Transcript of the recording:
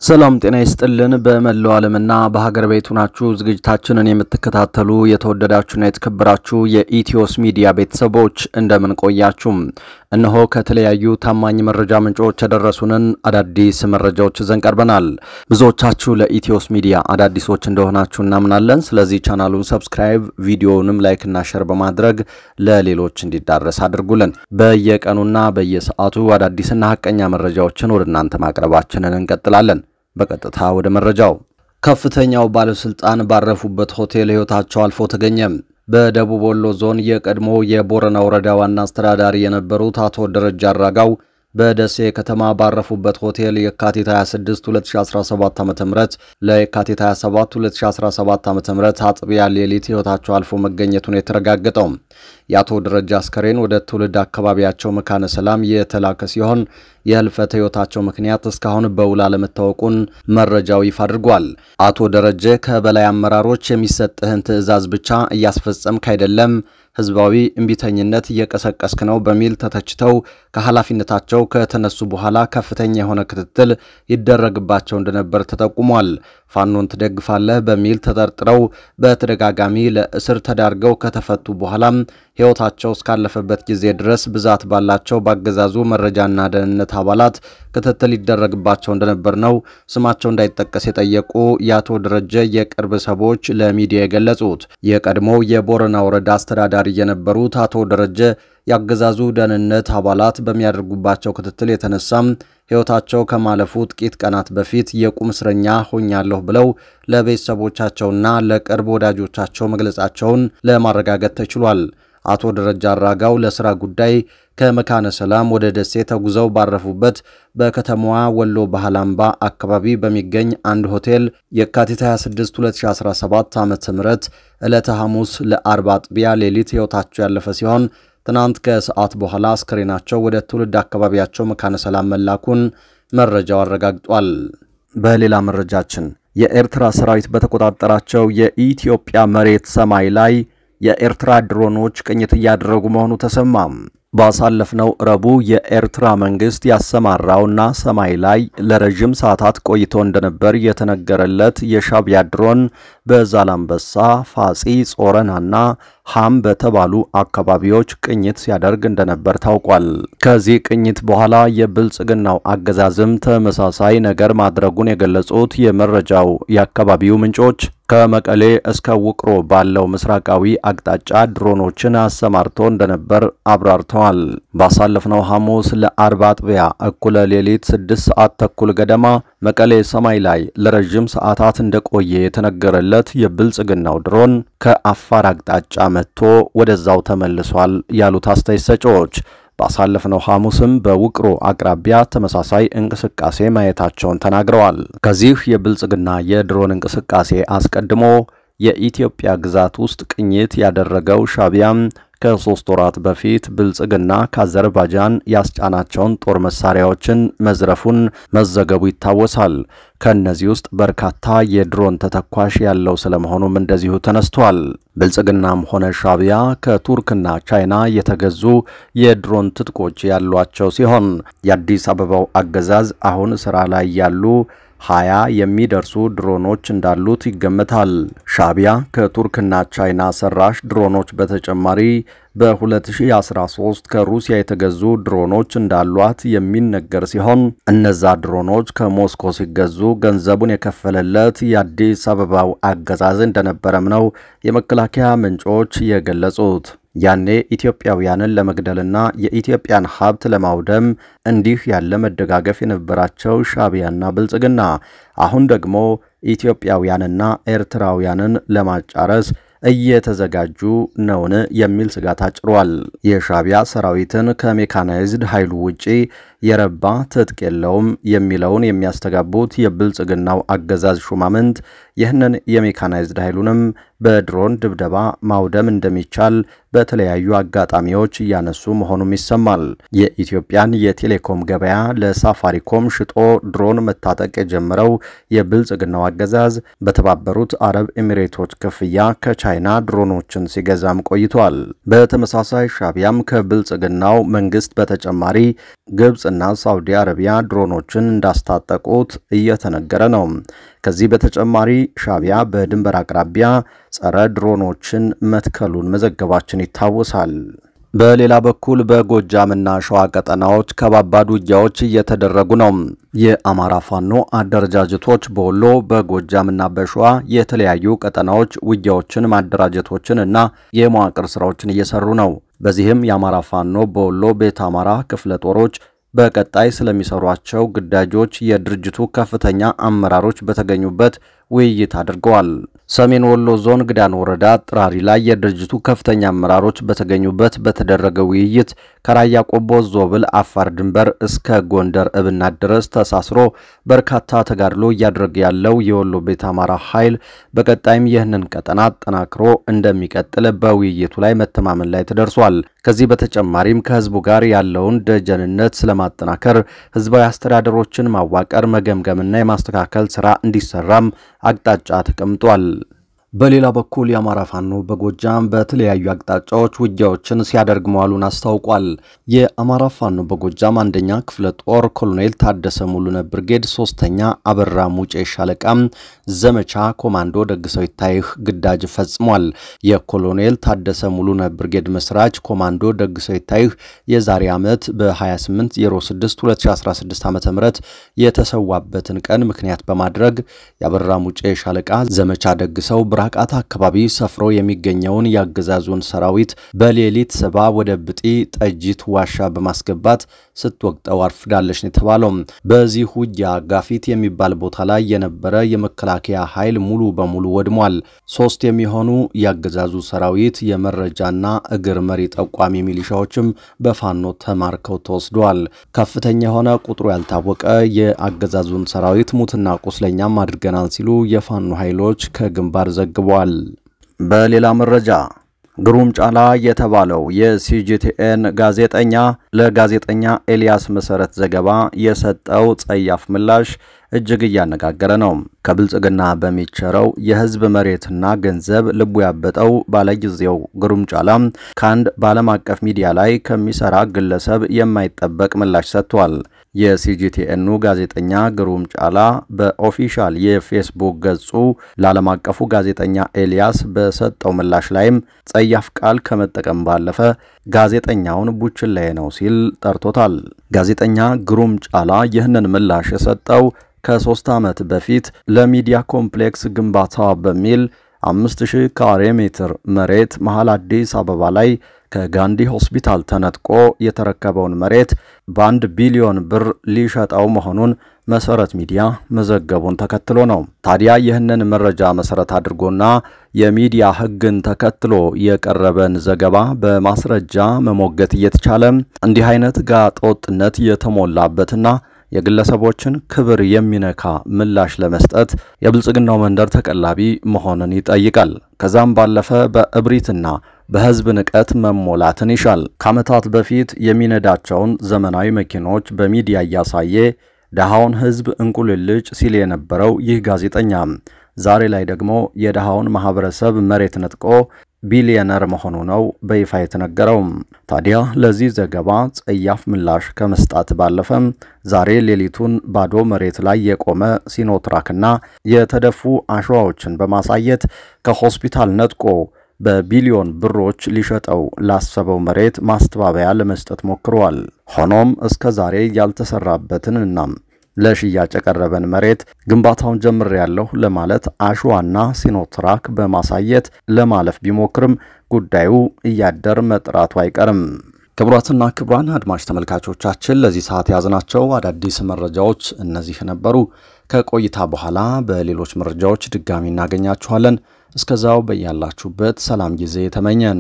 ሰላም ጤና ይስጥልን በመላው ዓለምና በሀገር ቤት ሆናችሁ ዝግጅታችንን የምትከታተሉ የተወደዳችሁና የተከበራችሁ የኢትዮስ ሚዲያ ቤተሰቦች እንደምን ቆያችሁ? እነሆ ከተለያዩ ታማኝ መረጃ ምንጮች ተደረሱንን አዳዲስ መረጃዎች ይዘን ቀርበናል። ብዙዎቻችሁ ለኢትዮስ ሚዲያ አዳዲሶች እንደሆናችሁ እናምናለን። ስለዚህ ቻናሉን ሰብስክራይብ፣ ቪዲዮውንም ላይክ እና ሼር በማድረግ ለሌሎች እንዲዳረስ አድርጉልን። በየቀኑና በየሰዓቱ አዳዲስና ሐቀኛ መረጃዎችን ወደ እናንተ ማቅረባችንን እንቀጥላለን። በቀጥታ ወደ መረጃው ከፍተኛው ባለስልጣን ባረፉበት ሆቴል ህይወታቸው አልፎ ተገኘ። በደቡብ ወሎ ዞን የቀድሞ የቦረና ወረዳ ዋና አስተዳዳሪ የነበሩት አቶ ደረጃ አራጋው በደሴ ከተማ ባረፉበት ሆቴል የካቲት 26 2017 ዓ.ም ለየካቲት 27 2017 ዓ.ም አጥቢያ ሌሊት ህይወታቸው አልፎ መገኘቱን የተረጋገጠው የአቶ ደረጃ አስከሬን ወደ ትውልድ አካባቢያቸው መካነ ሰላም የተላከ ሲሆን የህልፈተ ህይወታቸው ምክንያት እስካሁን በውል አለመታወቁን መረጃው ይፋ አድርጓል። አቶ ደረጀ ከበላይ አመራሮች የሚሰጥህን ትዕዛዝ ብቻ እያስፈጸምክ አይደለም፣ ህዝባዊ እንቢተኝነት እየቀሰቀስክ ነው በሚል ተተችተው ከኃላፊነታቸው ከተነሱ በኋላ ከፍተኛ የሆነ ክትትል ይደረግባቸው እንደነበር ተጠቁሟል። ፋኖን ትደግፋለህ በሚል ተጠርጥረው በተደጋጋሚ ለእስር ተዳርገው ከተፈቱ በኋላም ህይወታቸው እስካለፈበት ጊዜ ድረስ ብዛት ባላቸው ባገዛዙ መረጃና ደህንነት አባላት ክትትል ይደረግባቸው እንደነበር ነው ስማቸው እንዳይጠቀስ የጠየቁ የአቶ ደረጀ የቅርብ ሰዎች ለሚዲያ የገለጹት። የቀድሞ የቦረና ወረዳ አስተዳዳሪ የነበሩት አቶ ደረጀ ያገዛዙ ደህንነት አባላት በሚያደርጉባቸው ክትትል የተነሳም ህይወታቸው ከማለፉ ጥቂት ቀናት በፊት የቁም እስረኛ ሆኛለሁ ብለው ለቤተሰቦቻቸውና ለቅርብ ወዳጆቻቸው መግለጻቸውን ለማረጋገጥ ተችሏል። አቶ ደረጃ አራጋው ለሥራ ጉዳይ ከመካነ ሰላም ወደ ደሴ ተጉዘው ባረፉበት በከተማዋ ወሎ ባህላምባ አካባቢ በሚገኝ አንድ ሆቴል የካቲት 26 2017 ዓ.ም ዕለተ ሐሙስ ለአርብ አጥቢያ ሌሊት ህይወታቸው ያለፈ ሲሆን ትናንት ከሰዓት በኋላ አስከሬናቸው ወደ ትውልድ አካባቢያቸው መካነ ሰላም መላኩን መረጃው አረጋግጧል። በሌላ መረጃችን የኤርትራ ሰራዊት በተቆጣጠራቸው የኢትዮጵያ መሬት ሰማይ ላይ የኤርትራ ድሮኖች ቅኝት እያደረጉ መሆኑ ተሰማ። ባሳለፍነው ረቡዕ የኤርትራ መንግስት ያሰማራውና ሰማይ ላይ ለረጅም ሰዓታት ቆይቶ እንደነበር የተነገረለት የሻቢያ ድሮን በዛላምበሳ፣ ፋጺ፣ ጾረናና ሃም በተባሉ አካባቢዎች ቅኝት ሲያደርግ እንደነበር ታውቋል። ከዚህ ቅኝት በኋላ የብልጽግናው አገዛዝም ተመሳሳይ ነገር ማድረጉን የገለጹት የመረጃው የአካባቢው ምንጮች ከመቀሌ እስከ ውቅሮ ባለው ምስራቃዊ አቅጣጫ ድሮኖችን አሰማርቶ እንደነበር አብራርተዋል። ባሳለፍነው ሐሙስ ለአርብ አጥቢያ እኩለ ሌሊት 6 ሰዓት ተኩል ገደማ መቀሌ ሰማይ ላይ ለረጅም ሰዓታት እንደቆየ የተነገረለት የብልጽግናው ድሮን ከአፋር አቅጣጫ መጥቶ ወደዛው ተመልሷል ያሉት አስተያየት ሰጪዎች ባሳለፍነው ሐሙስም በውቅሮ አቅራቢያ ተመሳሳይ እንቅስቃሴ ማየታቸውን ተናግረዋል። ከዚህ የብልጽግና የድሮን እንቅስቃሴ አስቀድሞ የኢትዮጵያ ግዛት ውስጥ ቅኝት ያደረገው ሻቢያም ከ3 ወራት በፊት ብልጽግና ከአዘርባይጃን ያስጫናቸውን ጦር መሳሪያዎችን መዝረፉን መዘገቡ ይታወሳል። ከነዚህ ውስጥ በርካታ የድሮን ተተኳሽ ያለው ስለመሆኑም እንደዚሁ ተነስቷል። ብልጽግናም ሆነ ሻቢያ ከቱርክና ቻይና የተገዙ የድሮን ትጥቆች ያሏቸው ሲሆን የአዲስ አበባው አገዛዝ አሁን ስራ ላይ ያሉ 20 የሚደርሱ ድሮኖች እንዳሉት ይገመታል። ሻቢያ ከቱርክና ቻይና ሰራሽ ድሮኖች በተጨማሪ በ2013 ከሩሲያ የተገዙ ድሮኖች እንዳሏት የሚነገር ሲሆን እነዛ ድሮኖች ከሞስኮ ሲገዙ ገንዘቡን የከፈለለት የአዲስ አበባው አገዛዝ እንደነበረም ነው የመከላከያ ምንጮች የገለጹት። ያኔ ኢትዮጵያውያንን ለመግደልና የኢትዮጵያን ሀብት ለማውደም እንዲህ ያለ መደጋገፍ የነበራቸው ሻቢያና ብልጽግና አሁን ደግሞ ኢትዮጵያውያንና ኤርትራውያንን ለማጫረስ እየተዘጋጁ ነውን የሚል ስጋት አጭሯል። የሻቢያ ሰራዊትን ከሜካናይዝድ ኃይሉ ውጪ የረባ ትጥቅ የለውም የሚለውን የሚያስተጋቡት የብልጽግናው አገዛዝ ሹማምንት ይህንን የሜካናይዝድ ኃይሉንም በድሮን ድብደባ ማውደም እንደሚቻል በተለያዩ አጋጣሚዎች እያነሱ መሆኑም ይሰማል። የኢትዮጵያን የቴሌኮም ገበያ ለሳፋሪኮም ሽጦ ድሮን መታጠቅ የጀመረው የብልጽግናው አገዛዝ በተባበሩት አረብ ኤሚሬቶች ክፍያ ከቻይና ድሮኖችን ሲገዛም ቆይቷል። በተመሳሳይ ሻቢያም ከብልጽግናው መንግስት በተጨማሪ ግብጽና ሳውዲ አረቢያ ድሮኖችን እንዳስታጠቁት እየተነገረ ነው። ከዚህ በተጨማሪ ሻቢያ በድንበር አቅራቢያ ጸረ ድሮኖችን መትከሉን መዘገባችን ይታወሳል። በሌላ በኩል በጎጃምና ሸዋ ቀጠናዎች ከባባድ ውጊያዎች እየተደረጉ ነው። የአማራ ፋኖ አደረጃጀቶች በወሎ በጎጃምና በሸዋ የተለያዩ ቀጠናዎች ውጊያዎችን ማደራጀቶችን እና የመዋቅር ስራዎችን እየሰሩ ነው። በዚህም የአማራ ፋኖ በወሎ ቤተ አማራ ክፍለ ጦሮች በቀጣይ ስለሚሰሯቸው ግዳጆች የድርጅቱ ከፍተኛ አመራሮች በተገኙበት ውይይት አድርገዋል። ሰሜን ወሎ ዞን ግዳን ወረዳ ጥራሪ ላይ የድርጅቱ ከፍተኛ አመራሮች በተገኙበት በተደረገ ውይይት ከራያ ቆቦ ዞብል አፋር ድንበር እስከ ጎንደር እብናት ድረስ ተሳስሮ በርካታ ተጋድሎ እያደረገ ያለው የወሎ ቤተ አማራ ኃይል በቀጣይም ይህንን ቀጠና አጠናክሮ እንደሚቀጥል በውይይቱ ላይ መተማመን ላይ ተደርሷል። ከዚህ በተጨማሪም ከህዝቡ ጋር ያለውን ደጀንነት ስለማጠናከር ህዝባዊ አስተዳደሮችን ማዋቀር መገምገምና የማስተካከል ስራ እንዲሰራም አቅጣጫ ተቀምጧል። በሌላ በኩል የአማራ ፋኖ በጎጃም በተለያዩ አቅጣጫዎች ውጊያዎችን ሲያደርግ መዋሉን አስታውቋል። የአማራ ፋኖ በጎጃም አንደኛ ክፍለ ጦር ኮሎኔል ታደሰ ሙሉነ ብርጌድ 3ኛ አበራ ሙጬ ሻለቃም ዘመቻ ኮማንዶ ደግሰው ይታይህ ግዳጅ ፈጽሟል። የኮሎኔል ታደሰ ሙሉነ ብርጌድ መስራች ኮማንዶ ደግሰው ይታይህ የዛሬ ዓመት በ28/06/2016 ዓ.ም የተሰዋበትን ቀን ምክንያት በማድረግ የአበራ ሙጬ ሻለቃ ዘመቻ ደግሰው ብራቃታ አካባቢ ሰፍሮ የሚገኘውን ያገዛዙን ሰራዊት በሌሊት ሰባ ወደ ብጢ ጠጅት ዋሻ በማስገባት ስትወቅጠው አርፍዳለች ነው የተባለው። በዚህ ውጊያ ጋፊት የሚባል ቦታ ላይ የነበረ የመከላከያ ኃይል ሙሉ በሙሉ ወድሟል። 3 የሚሆኑ ያገዛዙ ሰራዊት የመረጃና እግር መሪ ጠቋሚ ሚሊሻዎችም በፋኖ ተማርከው ተወስደዋል። ከፍተኛ የሆነ ቁጥሩ ያልታወቀ የአገዛዙን ሰራዊት ሙትና ቁስለኛም አድርገናል ሲሉ የፋኖ ኃይሎች ከግንባር ዘግቧል። በሌላ መረጃ ግሩም ጫላ የተባለው የሲጂቲኤን ጋዜጠኛ ለጋዜጠኛ ኤልያስ መሰረት ዘገባ የሰጠው ጸያፍ ምላሽ እጅግ እያነጋገረ ነው። ከብልጽግና በሚቸረው የህዝብ መሬትና ገንዘብ ልቡ ያበጠው ባለጊዜው ግሩም ጫላ ካንድ ባለም አቀፍ ሚዲያ ላይ ከሚሰራ ግለሰብ የማይጠበቅ ምላሽ ሰጥቷል። የሲጂቲኤኑ ጋዜጠኛ ግሩም ጫላ በኦፊሻል የፌስቡክ ገጹ ለዓለም አቀፉ ጋዜጠኛ ኤልያስ በሰጠው ምላሽ ላይም ጸያፍ ቃል ከመጠቀም ባለፈ ጋዜጠኛውን ቡችላዬ ነው ሲል ጠርቶታል። ጋዜጠኛ ግሩም ጫላ ይህንን ምላሽ የሰጠው ከ3 ዓመት በፊት ለሚዲያ ኮምፕሌክስ ግንባታ በሚል 5000 ካሬ ሜትር መሬት መሃል አዲስ አበባ ላይ ከጋንዲ ሆስፒታል ተነጥቆ የተረከበውን መሬት በ1 ቢሊዮን ብር ሊሸጣው መሆኑን መሰረት ሚዲያ መዘገቡን ተከትሎ ነው። ታዲያ ይህንን መረጃ መሰረት አድርጎና የሚዲያ ህግን ተከትሎ የቀረበን ዘገባ በማስረጃ መሞገት እየተቻለ እንዲህ አይነት ጋጦጥነት የተሞላበትና የግለሰቦችን ክብር የሚነካ ምላሽ ለመስጠት የብልጽግናው መንደር ተቀላቢ መሆንን ይጠይቃል። ከዛም ባለፈ በእብሪትና በህዝብ ንቀት መሞላትን ይሻል። ከዓመታት በፊት የሚነዳቸውን ዘመናዊ መኪኖች በሚዲያ ያሳየ ደሃውን ህዝብ እንቁልልጭ ሲል የነበረው ይህ ጋዜጠኛ ዛሬ ላይ ደግሞ የደሃውን ማህበረሰብ መሬት ነጥቆ ቢሊየነር መሆኑ ነው በይፋ የተነገረው። ታዲያ ለዚህ ዘገባ ጸያፍ ምላሽ ከመስጣት ባለፈ ዛሬ ሌሊቱን ባዶ መሬት ላይ የቆመ ሲኖትራክና የተደፉ አሸዋዎችን በማሳየት ከሆስፒታል ነጥቆ በቢሊዮን ብሮች ሊሸጠው ላሰበው መሬት ማስተባበያ ለመስጠት ሞክሯል። ሆኖም እስከ ዛሬ ያልተሰራበትን እና ለሽያጭ የቀረበን መሬት ግንባታውን ጀምሬያለሁ ለማለት አሸዋና ሲኖትራክ በማሳየት ለማለፍ ቢሞክርም ጉዳዩ እያደር መጥራቱ አይቀርም። ክቡራትና ክቡራን አድማጭ ተመልካቾቻችን ለዚህ ሰዓት ያዝናቸው አዳዲስ መረጃዎች እነዚህ ነበሩ። ከቆይታ በኋላ በሌሎች መረጃዎች ድጋሚ እናገኛችኋለን። እስከዛው በያላችሁበት ሰላም ጊዜ ተመኘን።